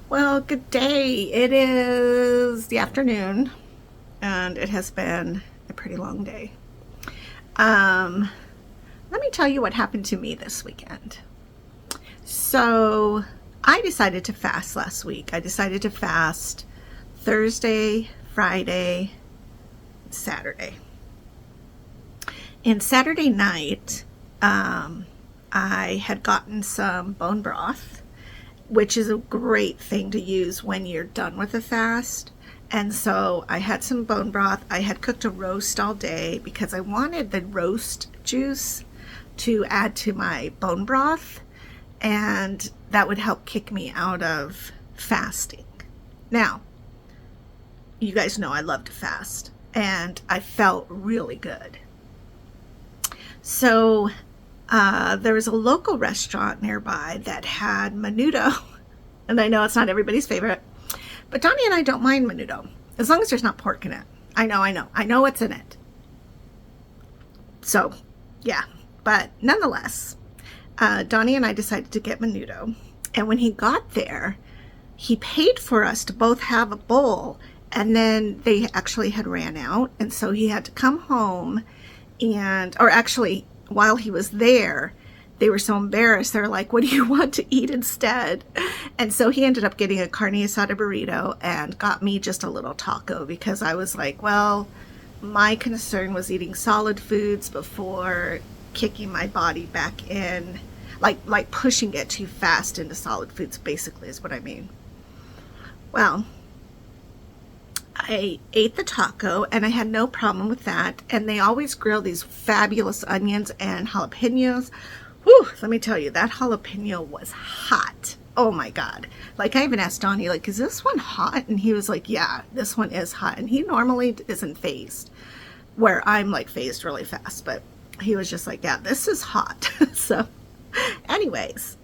Well, good day. It is the afternoon, and it has been a pretty long day. Um, Let me tell you what happened to me this weekend. So, I decided to fast last week. I decided to fast Thursday, Friday, Saturday. And Saturday night, I had gotten some bone broth, which is a great thing to use when you're done with a fast. And so I had some bone broth. I had cooked a roast all day because I wanted the roast juice to add to my bone broth, and that would help kick me out of fasting. Now, you guys know I love to fast, and I felt really good. So there was a local restaurant nearby that had menudo, and I know it's not everybody's favorite, but Donnie and I don't mind menudo as long as there's not pork in it. I know what's in it. So, yeah, but nonetheless, Donnie and I decided to get menudo, and when he got there, he paid for us to both have a bowl, and then they actually had ran out, and so he had to come home or actually, while he was there, they were so embarrassed. They're like, what do you want to eat instead? And so he ended up getting a carne asada burrito and got me just a little taco because I was like, well, my concern was eating solid foods before kicking my body back in, like pushing it too fast into solid foods, basically is what I mean. Well, I ate the taco and I had no problem with that. And they always grill these fabulous onions and jalapenos. Whew, let me tell you, that jalapeno was hot. Oh my God. Like, I even asked Donnie, like, is this one hot? And he was like, yeah, this one is hot. And he normally isn't phased, where I'm like phased really fast. But he was just like, yeah, this is hot. So anyways,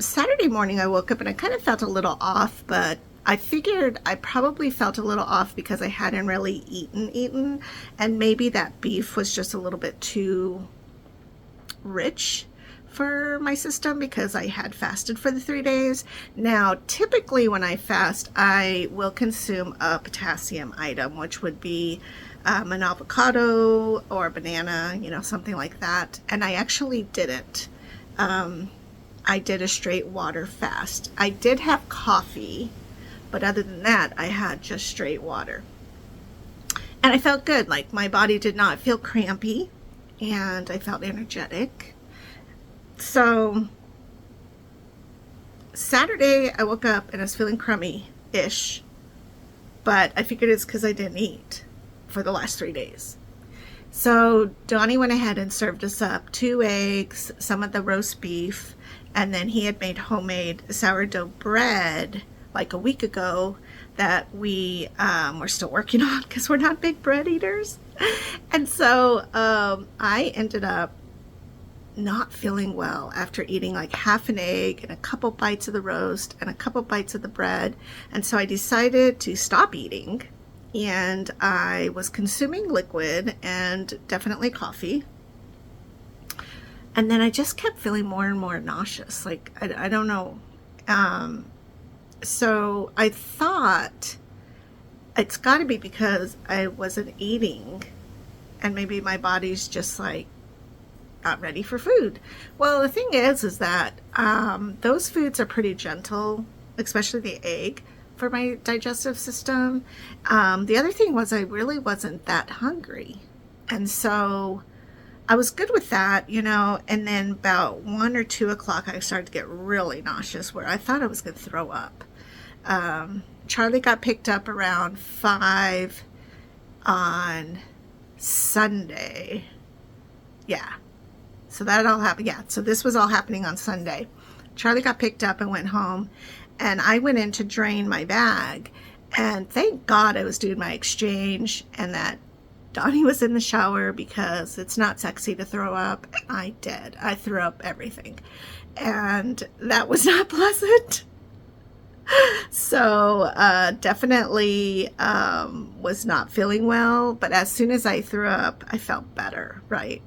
Saturday morning I woke up and I kind of felt a little off, but I figured I probably felt a little off because I hadn't really eaten, and maybe that beef was just a little bit too rich for my system because I had fasted for the 3 days. Now, typically when I fast, I will consume a potassium item, which would be an avocado or a banana, something like that. And I actually didn't. I did a straight water fast. I did have coffee, but other than that, I had just straight water. And I felt good. Like, my body did not feel crampy, and I felt energetic. So, Saturday, I woke up and I was feeling crummy-ish, but I figured it's because I didn't eat for the last 3 days. So, Donnie went ahead and served us up 2 eggs, some of the roast beef, and then he had made homemade sourdough bread like a week ago that we were still working on because we're not big bread eaters. And so I ended up not feeling well after eating like half an egg and a couple bites of the roast and a couple bites of the bread. And so I decided to stop eating, and I was consuming liquid and definitely coffee. And then I just kept feeling more and more nauseous. Like, I don't know. So I thought it's got to be because I wasn't eating, and maybe my body's just like not ready for food. Well, the thing is that those foods are pretty gentle, especially the egg, for my digestive system. The other thing was I really wasn't that hungry, and so I was good with that, and then about 1 or 2 o'clock I started to get really nauseous where I thought I was going to throw up. Charlie got picked up around 5 on Sunday. Yeah. So that all happened. Yeah. So this was all happening on Sunday. Charlie got picked up and went home, and I went in to drain my bag, and thank God I was doing my exchange and that Donnie was in the shower because it's not sexy to throw up. I did. I threw up everything, and that was not pleasant. So definitely was not feeling well, but as soon as I threw up, I felt better, right?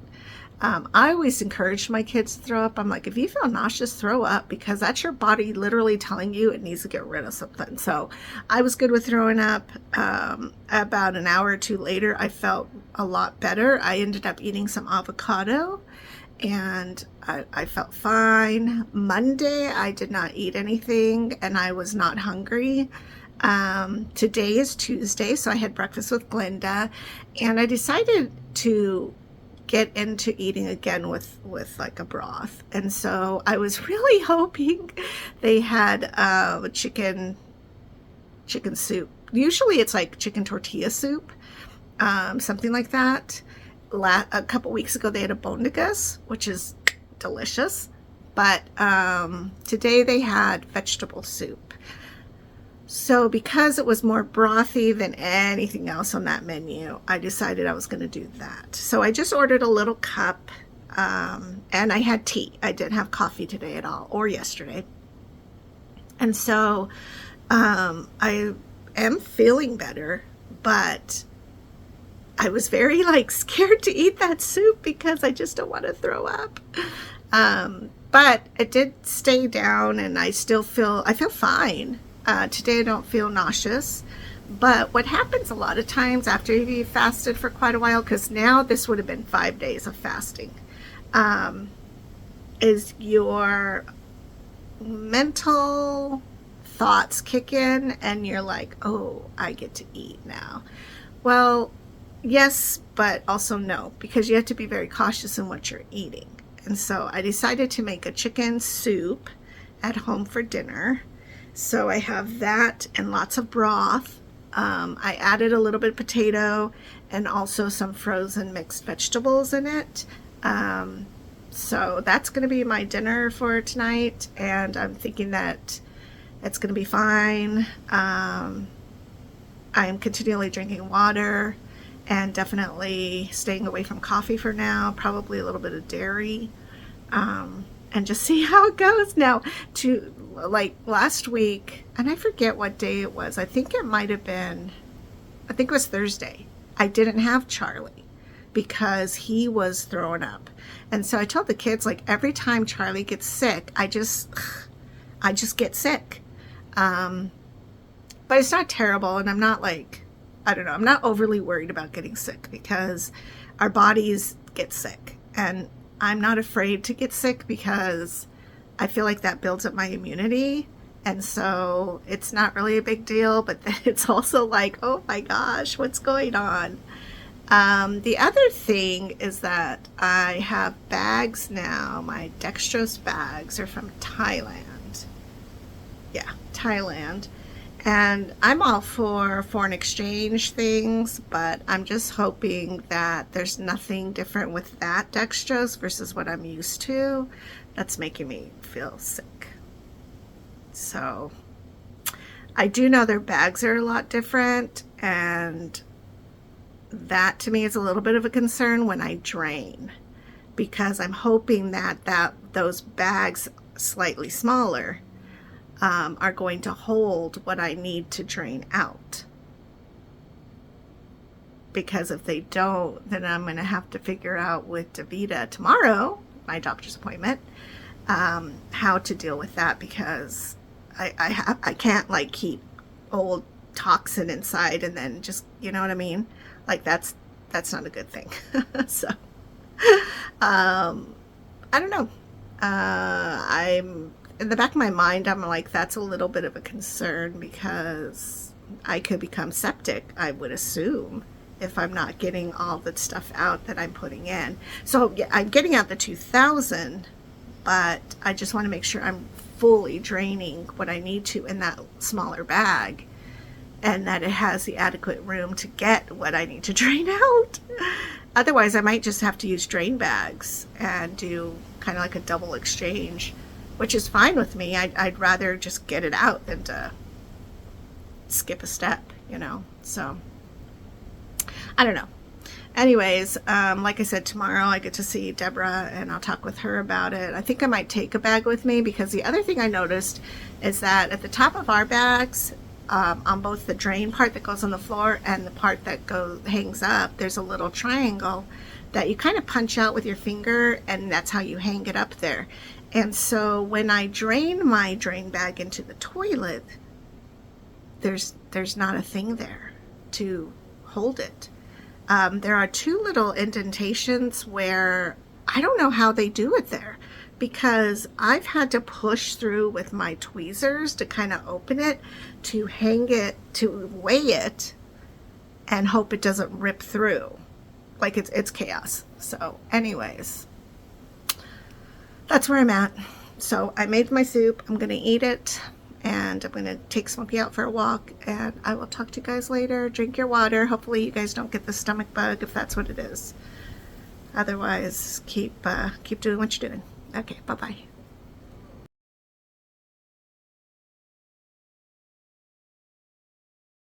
I always encourage my kids to throw up. I'm like, if you feel nauseous, throw up, because that's your body literally telling you it needs to get rid of something. So I was good with throwing up. About an hour or two later, I felt a lot better. I ended up eating some avocado and I felt fine. Monday, I did not eat anything and I was not hungry. Today is Tuesday, so I had breakfast with Glinda, and I decided to get into eating again with like a broth. And so I was really hoping they had chicken soup. Usually it's like chicken tortilla soup, something like that. A couple weeks ago they had a bondigas, which is delicious, but today they had vegetable soup. So because it was more brothy than anything else on that menu, I decided I was going to do that. So I just ordered a little cup, and I had tea. I didn't have coffee today at all, or yesterday. And so I am feeling better, but I was very scared to eat that soup because I just don't want to throw up. But it did stay down, and I feel fine. Today I don't feel nauseous, but what happens a lot of times after you've fasted for quite a while, because now this would have been 5 days of fasting, is your mental thoughts kick in and you're like, oh, I get to eat now. Well, yes, but also no, because you have to be very cautious in what you're eating. And so I decided to make a chicken soup at home for dinner. So I have that and lots of broth. I added a little bit of potato and also some frozen mixed vegetables in it. So that's going to be my dinner for tonight, and I'm thinking that it's going to be fine. I am continually drinking water and definitely staying away from coffee for now, probably a little bit of dairy, and just see how it goes. Now, last week, and I forget what day it was, I think it was Thursday, I didn't have Charlie because he was throwing up. And so I told the kids, every time Charlie gets sick, I just get sick. But it's not terrible, and I'm not I'm not overly worried about getting sick because our bodies get sick, and I'm not afraid to get sick because I feel like that builds up my immunity. And so it's not really a big deal, but then it's also oh my gosh, what's going on? The other thing is that I have bags now. My dextrose bags are from Thailand. Yeah, Thailand. And I'm all for foreign exchange things, but I'm just hoping that there's nothing different with that dextrose versus what I'm used to that's making me feel sick. So I do know their bags are a lot different, and that to me is a little bit of a concern when I drain, because I'm hoping that those bags, slightly smaller, are going to hold what I need to drain out. Because if they don't, then I'm going to have to figure out with Davida tomorrow, my doctor's appointment, how to deal with that, because I can't keep old toxin inside and then just, you know what I mean? That's not a good thing. So, I don't know. I'm in the back of my mind, I'm that's a little bit of a concern because I could become septic, I would assume, if I'm not getting all the stuff out that I'm putting in. So yeah, I'm getting out the 2,000, but I just want to make sure I'm fully draining what I need to in that smaller bag, and that it has the adequate room to get what I need to drain out. Otherwise, I might just have to use drain bags and do kind of a double exchange, which is fine with me. I'd rather just get it out than to skip a step, so I don't know. Anyways, like I said, tomorrow I get to see Deborah and I'll talk with her about it. I think I might take a bag with me, because the other thing I noticed is that at the top of our bags, on both the drain part that goes on the floor and the part that hangs up, there's a little triangle that you kind of punch out with your finger, and that's how you hang it up there. And so when I drain my drain bag into the toilet, there's not a thing there to hold it. There are two little indentations where I don't know how they do it there, because I've had to push through with my tweezers to kind of open it, to hang it, to weigh it, and hope it doesn't rip through. Like it's chaos. So anyways, that's where I'm at. So I made my soup. I'm going to eat it, and I'm going to take Smokey out for a walk, and I will talk to you guys later. Drink your water. Hopefully you guys don't get the stomach bug if that's what it is. Otherwise, keep doing what you're doing. Okay, bye-bye.